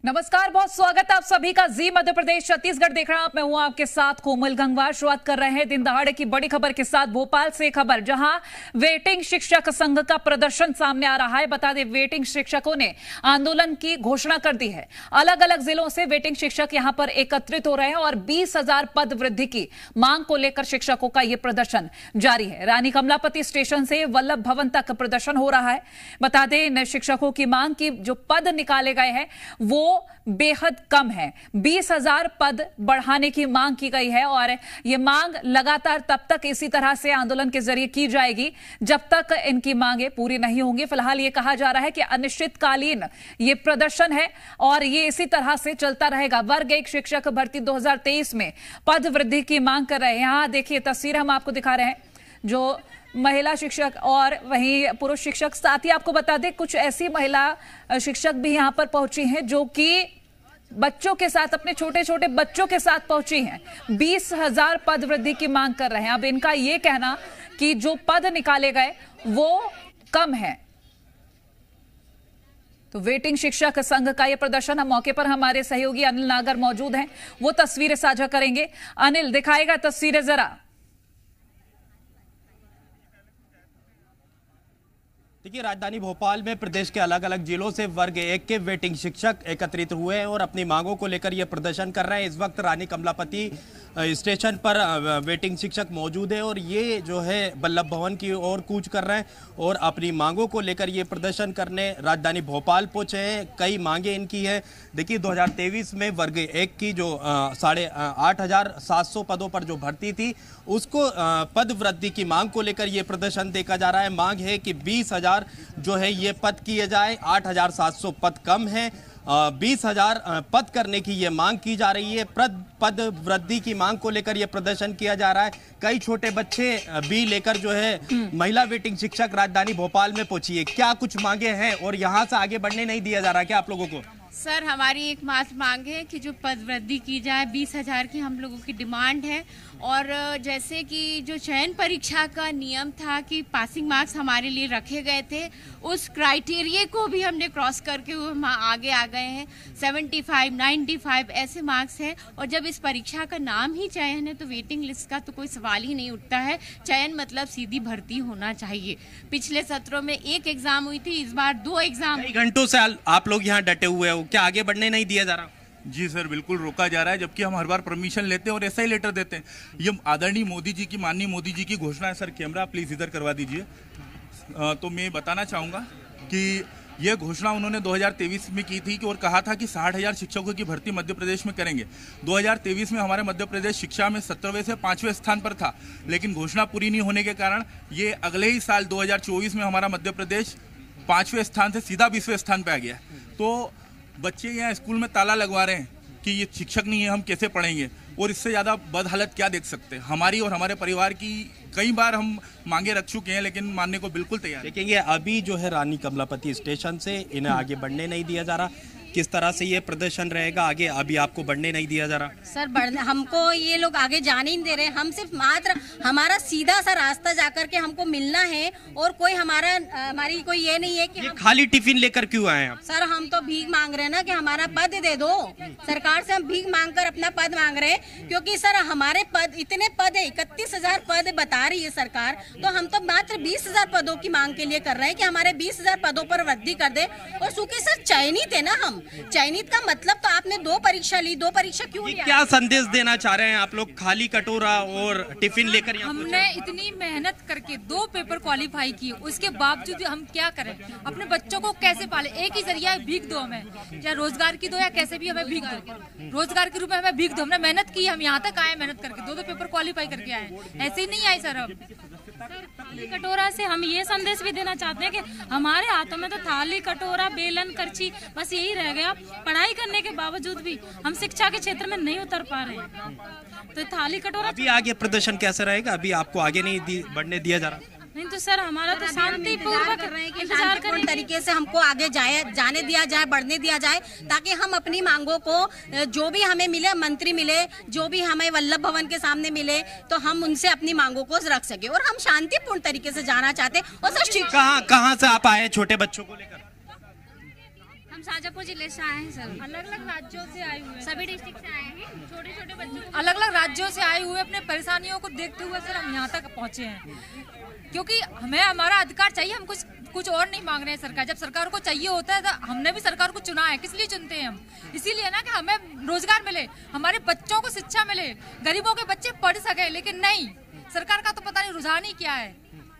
नमस्कार, बहुत स्वागत है आप सभी का। जी मध्य प्रदेश छत्तीसगढ़ देख रहे हैं आप। मैं हूं आपके साथ कोमल गंगवार। शुरुआत कर रहे हैं दिन दहाड़े की बड़ी खबर के साथ। भोपाल से खबर, जहां वेटिंग शिक्षक संघ का प्रदर्शन सामने आ रहा है। बता दें, वेटिंग शिक्षकों ने आंदोलन की घोषणा कर दी है। अलग अलग जिलों से वेटिंग शिक्षक यहां पर एकत्रित हो रहे हैं और 20,000 पद वृद्धि की मांग को लेकर शिक्षकों का यह प्रदर्शन जारी है। रानी कमलापति स्टेशन से वल्लभ भवन तक प्रदर्शन हो रहा है। बता दें, इन शिक्षकों की मांग की जो पद निकाले गए हैं वो बेहद कम है। 20,000 पद बढ़ाने की मांग की गई है और यह मांग लगातार तब तक इसी तरह से आंदोलन के जरिए की जाएगी जब तक इनकी मांगे पूरी नहीं होंगी। फिलहाल यह कहा जा रहा है कि अनिश्चितकालीन ये प्रदर्शन है और ये इसी तरह से चलता रहेगा। वर्ग 1 शिक्षक भर्ती 2023 में पद वृद्धि की मांग कर रहे हैं। यहां देखिए तस्वीर हम आपको दिखा रहे हैं, जो महिला शिक्षक और वहीं पुरुष शिक्षक। साथ ही आपको बता दें, कुछ ऐसी महिला शिक्षक भी यहां पर पहुंची हैं जो कि बच्चों के साथ, अपने छोटे छोटे बच्चों के साथ पहुंची हैं। 20,000 पद वृद्धि की मांग कर रहे हैं। अब इनका यह कहना कि जो पद निकाले गए वो कम है। तो वेटिंग शिक्षक संघ का यह प्रदर्शन, हम मौके पर हमारे सहयोगी अनिल नागर मौजूद हैं, वो तस्वीरें साझा करेंगे। अनिल, दिखाएगा तस्वीरें जरा। देखिए, राजधानी भोपाल में प्रदेश के अलग अलग जिलों से वर्ग 1 के वेटिंग शिक्षक एकत्रित हुए हैं और अपनी मांगों को लेकर यह प्रदर्शन कर रहे हैं। इस वक्त रानी कमलापति स्टेशन पर वेटिंग शिक्षक मौजूद है और ये जो है वल्लभ भवन की ओर कूच कर रहे हैं और अपनी मांगों को लेकर ये प्रदर्शन करने राजधानी भोपाल पहुंचे हैं। कई मांगे इनकी है। देखिए, 2023 में वर्ग 1 की जो 8,700 पदों पर जो भर्ती थी, उसको पद वृद्धि की मांग को लेकर ये प्रदर्शन देखा जा रहा है। मांग है कि 20,000 जो है ये पद किए जाए। 8,700 पद कम है। 20,000 पद करने की ये मांग की जा रही है। पद वृद्धि की मांग को लेकर ये प्रदर्शन किया जा रहा है। कई छोटे बच्चे भी लेकर जो है महिला वेटिंग शिक्षक राजधानी भोपाल में पहुंची है। क्या कुछ मांगे हैं और यहाँ से आगे बढ़ने नहीं दिया जा रहा क्या आप लोगों को? सर, हमारी एकमात्र मांग है कि जो पद वृद्धि की जाए। 20,000 की हम लोगों की डिमांड है। और जैसे कि जो चयन परीक्षा का नियम था कि पासिंग मार्क्स हमारे लिए रखे गए थे, उस क्राइटेरिया को भी हमने क्रॉस करके हम आगे आ गए हैं। 75, 95 ऐसे मार्क्स हैं। और जब इस परीक्षा का नाम ही चयन है तो वेटिंग लिस्ट का तो कोई सवाल ही नहीं उठता है। चयन मतलब सीधी भर्ती होना चाहिए। पिछले सत्रों में 1 एग्जाम हुई थी, इस बार 2 एग्जाम। कई घंटों से आप लोग यहाँ डटे हुए हो, क्या आगे बढ़ने नहीं दिया जा रहा? जी सर, बिल्कुल रोका जा रहा है, जबकि हम हर बार परमिशन लेते हैं और ऐसा ही लेटर देते हैं। ये आदरणीय मोदी जी की, माननीय मोदी जी की घोषणा है। सर, कैमरा प्लीज इधर करवा दीजिए। तो मैं बताना चाहूँगा कि यह घोषणा उन्होंने 2023 में की थी और कहा था कि 60,000 शिक्षकों की भर्ती मध्य प्रदेश में करेंगे। 2023 में हमारे मध्य प्रदेश शिक्षा में 17वें से 5वें स्थान पर था, लेकिन घोषणा पूरी नहीं होने के कारण ये अगले ही साल 2024 में हमारा मध्य प्रदेश 5वें स्थान से सीधा 20वें स्थान पर आ गया। तो बच्चे यहाँ स्कूल में ताला लगवा रहे हैं कि ये शिक्षक नहीं है, हम कैसे पढ़ेंगे। और इससे ज़्यादा बद हालत क्या देख सकते हैं। हमारी और हमारे परिवार की कई बार हम मांगे रख चुके हैं, लेकिन मानने को बिल्कुल तैयार। देखेंगे, अभी जो है रानी कमलापति स्टेशन से इन्हें आगे बढ़ने नहीं दिया जा रहा। किस तरह से ये प्रदर्शन रहेगा आगे? अभी आपको बढ़ने नहीं दिया जा रहा? सर, हमको ये लोग आगे जाने नहीं दे रहे। हम सिर्फ मात्र हमारा सीधा सा रास्ता जाकर के हमको मिलना है और कोई हमारी कोई ये नहीं है कि ये खाली टिफिन लेकर क्यों आए हैं? सर, हम तो भीख मांग रहे हैं ना कि हमारा पद दे दो। सरकार से हम भीख मांग कर अपना पद मांग रहे हैं, क्योंकि सर हमारे पद इतने पद है, 31,000 पद बता रही है सरकार। तो हम तो मात्र 20,000 पदों की मांग के लिए कर रहे हैं कि हमारे 20,000 पदों पर वृद्धि कर दे। और चूंकि सर चयनित है ना, हम चयनित का मतलब तो आपने 2 परीक्षा ली, 2 परीक्षा क्यों लिया? क्या संदेश देना चाह रहे हैं आप लोग? खाली कटोरा और टिफिन लेकर यहाँ हमने इतनी मेहनत करके 2 पेपर क्वालिफाई किए, उसके बावजूद हम क्या करें? अपने बच्चों को कैसे पाले? एक ही जरिया है, भीख दो हमें, या रोजगार की दो या कैसे भी हमें भीख दो। रोजगार के रूप में हमें भीख दो। हमने मेहनत की, हम यहाँ तक आए मेहनत करके, 2 पेपर क्वालिफाई करके आए, ऐसे ही नहीं आए सर। हम थाली कटोरा से हम ये संदेश भी देना चाहते हैं कि हमारे हाथों में तो थाली कटोरा बेलन करछी बस यही रह गया। पढ़ाई करने के बावजूद भी हम शिक्षा के क्षेत्र में नहीं उतर पा रहे हैं। तो थाली कटोरा अभी आगे प्रदर्शन कैसे रहेगा? अभी आपको आगे नहीं बढ़ने दिया जा रहा? नहीं तो सर, हमारा तो शांतिपूर्वक शांतिपूर्ण तरीके से हमको आगे जाने दिया जाए, बढ़ने दिया जाए, ताकि हम अपनी मांगों को जो भी हमें मिले, मंत्री मिले, जो भी हमें वल्लभ भवन के सामने मिले, तो हम उनसे अपनी मांगों को रख सके। और हम शांतिपूर्ण तरीके से जाना चाहते। और सर, कहाँ से आप आए छोटे बच्चों को लेकर? हम हम शाजापुर जिले से आए हैं सर। अलग अलग राज्यों से आए हुए हैं, सभी डिस्ट्रिक्ट से आए हैं। छोटे छोटे बच्चों अलग अलग राज्यों से आए हुए अपने परेशानियों को देखते हुए सर हम यहाँ तक पहुँचे हैं, क्योंकि हमें हमारा अधिकार चाहिए। हम कुछ और नहीं मांग रहे हैं सरकार। जब सरकार को चाहिए होता है तो हमने भी सरकार को चुना है। किस लिए चुनते हैं हम? इसीलिए ना कि हमें रोजगार मिले, हमारे बच्चों को शिक्षा मिले, गरीबों के बच्चे पढ़ सके। लेकिन नहीं, सरकार का तो पता नहीं रुझान ही क्या है।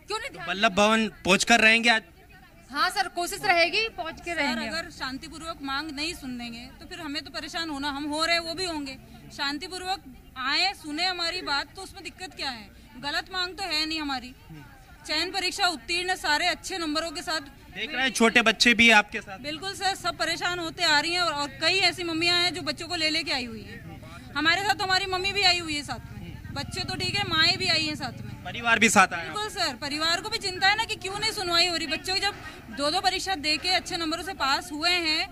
क्यों नहीं? वल्लभ भवन पहुँच कर रहेंगे आज? हाँ सर, कोशिश रहेगी, पहुँच के रहेंगे। अगर शांतिपूर्वक मांग नहीं सुन देंगे तो फिर हमें तो परेशान होना, हम हो रहे हैं वो भी होंगे। शांतिपूर्वक आए, सुने हमारी बात, तो उसमें दिक्कत क्या है? गलत मांग तो है नहीं हमारी। चयन परीक्षा उत्तीर्ण सारे अच्छे नंबरों के साथ देख रहे हैं, छोटे बच्चे भी आपके साथ। बिल्कुल सर, सब परेशान होते आ रही हैं और कई ऐसी मम्मियां हैं जो बच्चों को ले लेके आई हुई हैं। हमारे साथ तो हमारी मम्मी भी आई हुई है साथ में, बच्चे तो ठीक है, माएँ भी आई हैं साथ में, परिवार भी साथ आया। बिल्कुल सर, परिवार को भी चिंता है ना कि क्यों नहीं सुनवाई हो रही। बच्चों की जब 2-2 परीक्षा देके अच्छे नंबरों से पास हुए हैं,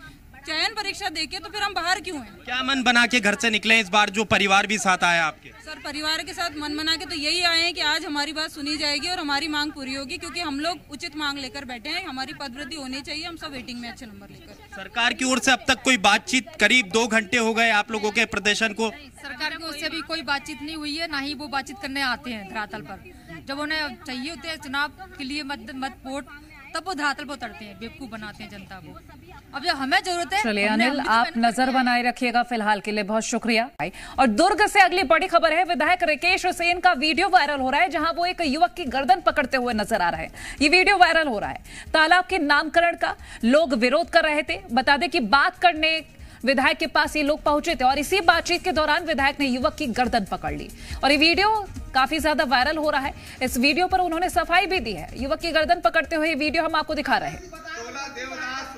चयन परीक्षा देके, तो फिर हम बाहर क्यों हैं? क्या मन बना के घर से निकले इस बार, जो परिवार भी साथ आया आपके? सर, परिवार के साथ मन बना के तो यही आए हैं कि आज हमारी बात सुनी जाएगी और हमारी मांग पूरी होगी, क्योंकि हम लोग उचित मांग लेकर बैठे हैं। हमारी पदवृद्धि होनी चाहिए, हम सब वेटिंग में अच्छे नंबर लेकर। सरकार की ओर से अब तक कोई बातचीत? करीब 2 घंटे हो गए आप लोगों के प्रदर्शन को। सरकार की ओर से भी कोई बातचीत नहीं हुई है, ना ही वो बातचीत करने आते हैं धरातल पर। जब उन्हें चाहिए होते हैं चुनाव के लिए मत वोट, तब वो धरातल पर उतरते हैं, बेवकूफ बनाते हैं जनता को। अब जब हमें जरूरत है। चलिए अनिल, आप नजर बनाए रखिएगा फिलहाल के लिए, बहुत शुक्रिया। और दुर्ग से अगली बड़ी खबर है। विधायक रिकेश सेन का वीडियो वायरल हो रहा है, जहां वो एक युवक की गर्दन पकड़ते हुए नजर आ रहे हैं। ये वीडियो वायरल हो रहा है तालाब के नामकरण का। लोग विरोध कर रहे थे। बता दें कि बात करने विधायक के पास ये लोग पहुंचे थे और इसी बातचीत के दौरान विधायक ने युवक की गर्दन पकड़ ली और ये वीडियो काफी ज्यादा वायरल हो रहा है। इस वीडियो पर उन्होंने सफाई भी दी है। युवक की गर्दन पकड़ते हुए वीडियो हम आपको दिखा रहे हैं। लड़ाई झगड़ा देवदास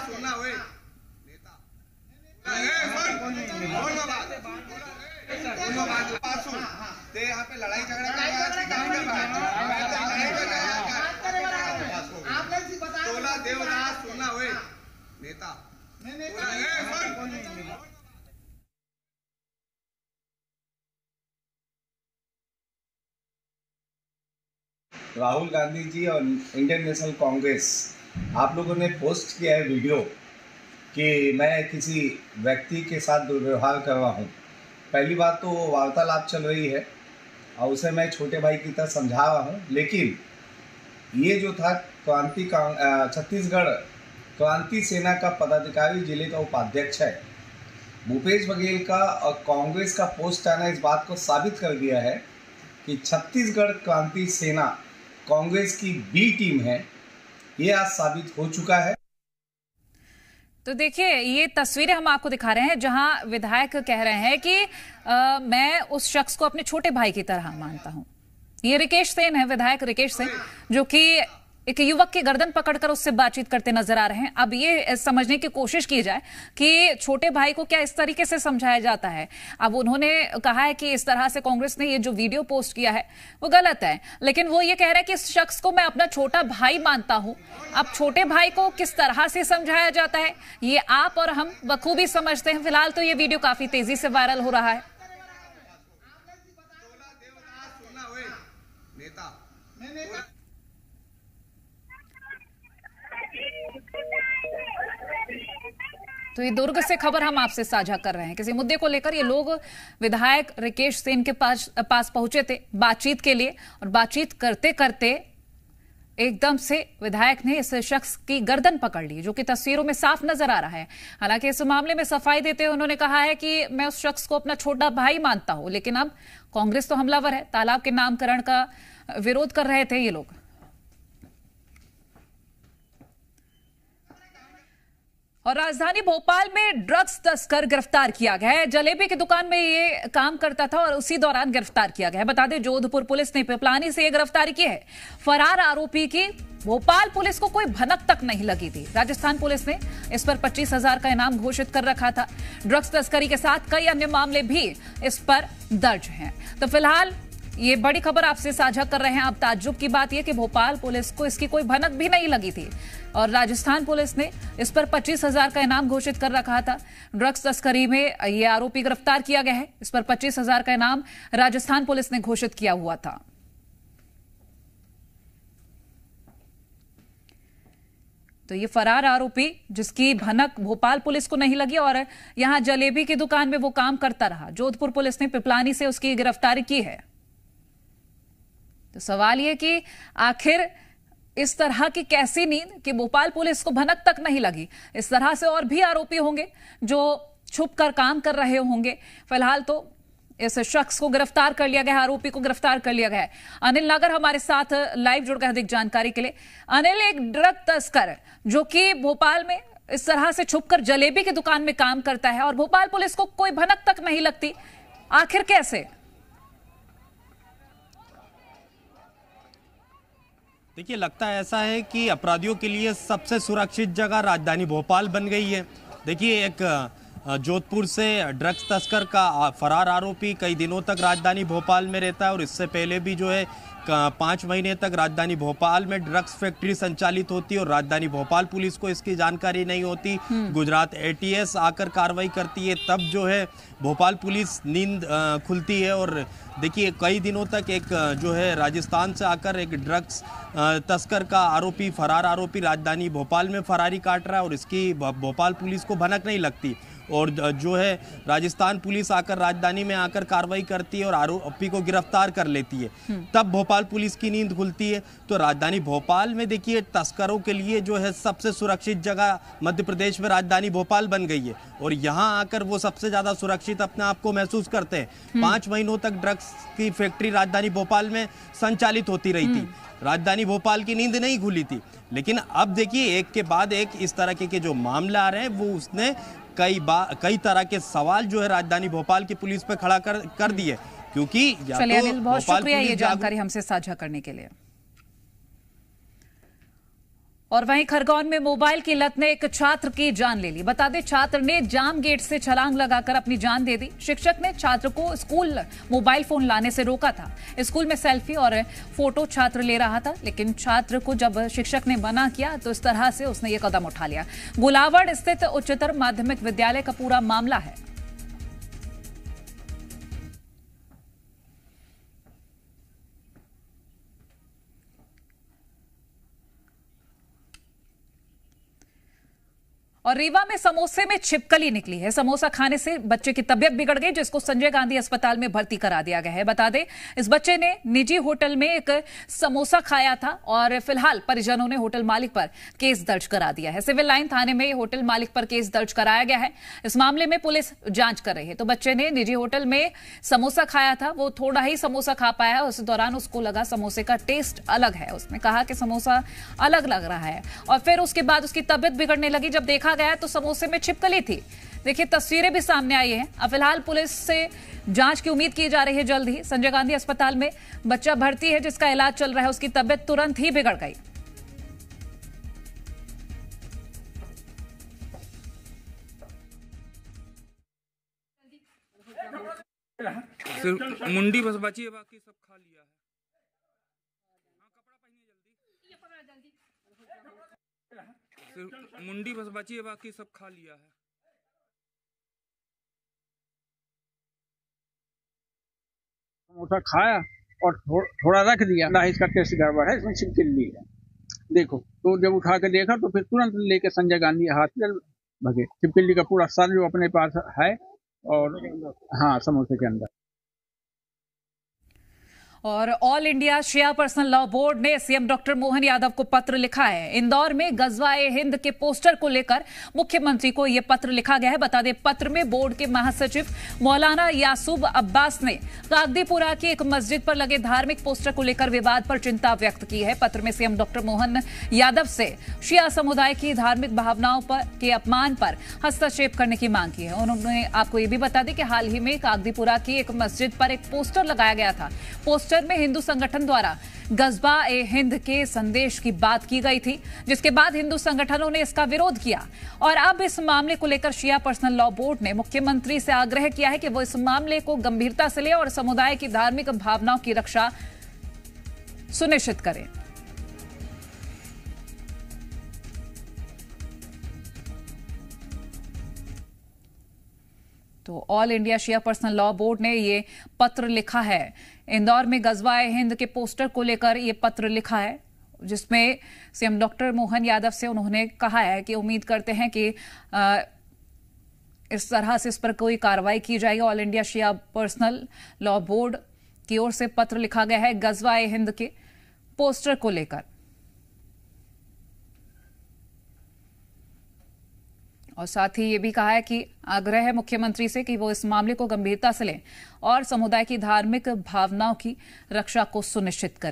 सुनना हुए यहाँ पे लड़ाई झगड़ा देवदास सुनना हुए नेता। राहुल गांधी जी और इंडियन नेशनल कांग्रेस, आप लोगों ने पोस्ट किया है वीडियो कि मैं किसी व्यक्ति के साथ दुर्व्यवहार कर रहा हूँ। पहली बात तो वार्तालाप चल रही है और उसे मैं छोटे भाई की तरह समझा रहा हूँ, लेकिन ये जो था छत्तीसगढ़ क्रांति सेना का पदाधिकारी, जिले का उपाध्यक्ष है, भूपेश बघेल का और कांग्रेस का पोस्ट आना इस बात को साबित कर दिया है कि छत्तीसगढ़ क्रांति सेना कांग्रेस की बी टीम है। ये आज साबित हो चुका है। तो देखिए, ये तस्वीरें हम आपको दिखा रहे हैं जहां विधायक कह रहे हैं कि मैं उस शख्स को अपने छोटे भाई की तरह मानता हूं। ये रिकेश सेन है, विधायक रिकेश सेन, जो कि एक युवक की गर्दन पकड़कर उससे बातचीत करते नजर आ रहे हैं। अब ये समझने की कोशिश की जाए कि छोटे भाई को क्या इस तरीके से समझाया जाता है। अब उन्होंने कहा है कि इस तरह से कांग्रेस ने ये जो वीडियो पोस्ट किया है वो गलत है, लेकिन वो ये कह रहे हैं कि इस शख्स को मैं अपना छोटा भाई मानता हूं। अब छोटे भाई को किस तरह से समझाया जाता है ये आप और हम बखूबी समझते हैं। फिलहाल तो ये वीडियो काफी तेजी से वायरल हो रहा है। तो ये दुर्ग से खबर हम आपसे साझा कर रहे हैं। किसी मुद्दे को लेकर ये लोग विधायक रिकेश सेन के पास पहुंचे थे बातचीत के लिए, और बातचीत करते करते एकदम से विधायक ने इस शख्स की गर्दन पकड़ ली, जो कि तस्वीरों में साफ नजर आ रहा है। हालांकि इस मामले में सफाई देते हुए उन्होंने कहा है कि मैं उस शख्स को अपना छोटा भाई मानता हूं, लेकिन अब कांग्रेस तो हमलावर है। तालाब के नामकरण का विरोध कर रहे थे ये लोग। और राजधानी भोपाल में ड्रग्स तस्कर गिरफ्तार किया गया है। जलेबी की दुकान में ये काम करता था और उसी दौरान गिरफ्तार किया गया है। बता दें, जोधपुर पुलिस ने पिपलानी से ये गिरफ्तारी की है। फरार आरोपी की भोपाल पुलिस को कोई भनक तक नहीं लगी थी। राजस्थान पुलिस ने इस पर 25,000 का इनाम घोषित कर रखा था। ड्रग्स तस्करी के साथ कई अन्य मामले भी इस पर दर्ज हैं। तो फिलहाल ये बड़ी खबर आपसे साझा कर रहे हैं। अब ताज्जुब की बात यह कि भोपाल पुलिस को इसकी कोई भनक भी नहीं लगी थी और राजस्थान पुलिस ने इस पर 25,000 का इनाम घोषित कर रखा था। ड्रग्स तस्करी में ये आरोपी गिरफ्तार किया गया है। इस पर 25,000 का इनाम राजस्थान पुलिस ने घोषित किया हुआ था। तो ये फरार आरोपी जिसकी भनक भोपाल पुलिस को नहीं लगी और यहां जलेबी की दुकान में वो काम करता रहा। जोधपुर पुलिस ने पिपलानी से उसकी गिरफ्तारी की है। तो सवाल ये कि आखिर इस तरह की कैसी नींद कि भोपाल पुलिस को भनक तक नहीं लगी। इस तरह से और भी आरोपी होंगे जो छुप कर काम कर रहे होंगे। फिलहाल तो इस शख्स को गिरफ्तार कर लिया गया है, आरोपी को गिरफ्तार कर लिया गया है। अनिल नागर हमारे साथ लाइव जुड़ गए अधिक जानकारी के लिए। अनिल, एक ड्रग तस्कर जो कि भोपाल में इस तरह से छुपकर जलेबी की दुकान में काम करता है और भोपाल पुलिस को कोई भनक तक नहीं लगती, आखिर कैसे? देखिए, लगता है ऐसा है कि अपराधियों के लिए सबसे सुरक्षित जगह राजधानी भोपाल बन गई है। देखिए, एक जोधपुर से ड्रग्स तस्कर का फरार आरोपी कई दिनों तक राजधानी भोपाल में रहता है और इससे पहले भी जो है 5 महीने तक राजधानी भोपाल में ड्रग्स फैक्ट्री संचालित होती है और राजधानी भोपाल पुलिस को इसकी जानकारी नहीं होती। गुजरात एटीएस आकर कार्रवाई करती है, तब जो है भोपाल पुलिस नींद खुलती है। और देखिए, कई दिनों तक एक जो है राजस्थान से आकर एक ड्रग्स तस्कर का आरोपी, फरार आरोपी राजधानी भोपाल में फरारी काट रहा है और इसकी भोपाल पुलिस को भनक नहीं लगती। और जो है राजस्थान पुलिस आकर राजधानी में आकर कार्रवाई करती है और आरोपी को गिरफ्तार कर लेती है, तब भोपाल पुलिस की नींद खुलती है। तो राजधानी भोपाल में देखिए, तस्करों के लिए जो है सबसे सुरक्षित जगह मध्य प्रदेश में राजधानी भोपाल बन गई है और यहाँ आकर वो सबसे ज्यादा सुरक्षित अपने आप को महसूस करते हैं। 5 महीनों तक ड्रग्स की फैक्ट्री राजधानी भोपाल में संचालित होती रही थी, राजधानी भोपाल की नींद नहीं खुली थी। लेकिन अब देखिए, एक के बाद एक इस तरह के जो मामले आ रहे हैं, वो उसने कई तरह के सवाल जो है राजधानी भोपाल की पुलिस पे खड़ा कर दिए। क्योंकि चलिए अनिल, बहुत शुक्रिया ये जानकारी हमसे साझा करने के लिए। और वहीं खरगोन में मोबाइल की लत ने एक छात्र की जान ले ली। बता दें, छात्र ने जाम गेट से छलांग लगाकर अपनी जान दे दी। शिक्षक ने छात्र को स्कूल मोबाइल फोन लाने से रोका था। स्कूल में सेल्फी और फोटो छात्र ले रहा था, लेकिन छात्र को जब शिक्षक ने मना किया तो इस तरह से उसने ये कदम उठा लिया। गुलावड़ स्थित उच्चतर माध्यमिक विद्यालय का पूरा मामला है। और रीवा में समोसे में छिपकली निकली है। समोसा खाने से बच्चे की तबीयत बिगड़ गई, जिसको संजय गांधी अस्पताल में भर्ती करा दिया गया है। बता दें, इस बच्चे ने निजी होटल में एक समोसा खाया था और फिलहाल परिजनों ने होटल मालिक पर केस दर्ज करा दिया है। सिविल लाइन थाने में होटल मालिक पर केस दर्ज कराया गया है। इस मामले में पुलिस जांच कर रही है। तो बच्चे ने निजी होटल में समोसा खाया था, वो थोड़ा ही समोसा खा पाया। उस दौरान उसको लगा समोसे का टेस्ट अलग है। उसने कहा कि समोसा अलग लग रहा है और फिर उसके बाद उसकी तबीयत बिगड़ने लगी। जब देखा गया तो समोसे में छिपकली थी। देखिए, तस्वीरें भी सामने आई हैं। अब फिलहाल पुलिस से जांच की उम्मीद की जा रही है। जल्द ही संजय गांधी अस्पताल में बच्चा भर्ती है जिसका इलाज चल रहा है। उसकी तबीयत तुरंत ही बिगड़ गई। मुंडी बस बची है, बाकी सब खा लिया है। मुंडी बस बची है, बाकी सब खा लिया है। समोसा खाया और थोड़ा रख दिया ना, इसका टेस्ट गड़बड़ है, इसमें छिपकली है। देखो, तो जब उठा के देखा तो फिर तुरंत लेके संजय गांधी हॉस्पिटल भगे। छिपकली का पूरा सर जो अपने पास है और हाँ, समोसे के अंदर। और ऑल इंडिया शिया पर्सनल लॉ बोर्ड ने सीएम डॉक्टर मोहन यादव को पत्र लिखा है। इंदौर में गजवा-ए हिंद के पोस्टर को लेकर मुख्यमंत्री को यह पत्र लिखा गया है। बता दें, पत्र में बोर्ड के महासचिव मौलाना यासूब अब्बास ने कागदीपुरा की एक मस्जिद पर लगे धार्मिक पोस्टर को लेकर विवाद पर चिंता व्यक्त की है। पत्र में सीएम डॉक्टर मोहन यादव से शिया समुदाय की धार्मिक भावनाओं के अपमान पर हस्तक्षेप करने की मांग की है। उन्होंने आपको यह भी बता दें कि हाल ही में कागदीपुरा की एक मस्जिद पर एक पोस्टर लगाया गया था। पोस्टर पोस्टर में हिंदू संगठन द्वारा गज़वा-ए-हिंद के संदेश की बात की गई थी, जिसके बाद हिंदू संगठनों ने इसका विरोध किया और अब इस मामले को लेकर शिया पर्सनल लॉ बोर्ड ने मुख्यमंत्री से आग्रह किया है कि वो इस मामले को गंभीरता से ले और समुदाय की धार्मिक भावनाओं की रक्षा सुनिश्चित करें। तो ऑल इंडिया शिया पर्सनल लॉ बोर्ड ने ये पत्र लिखा है। इंदौर में गज़वा-ए-हिंद के पोस्टर को लेकर ये पत्र लिखा है, जिसमें सीएम डॉक्टर मोहन यादव से उन्होंने कहा है कि उम्मीद करते हैं कि इस तरह से इस पर कोई कार्रवाई की जाएगी। ऑल इंडिया शिया पर्सनल लॉ बोर्ड की ओर से पत्र लिखा गया है गज़वा-ए-हिंद के पोस्टर को लेकर, और साथ ही ये भी कहा है कि आग्रह है मुख्यमंत्री से कि वो इस मामले को गंभीरता से लें और समुदाय की धार्मिक भावनाओं की रक्षा को सुनिश्चित करें।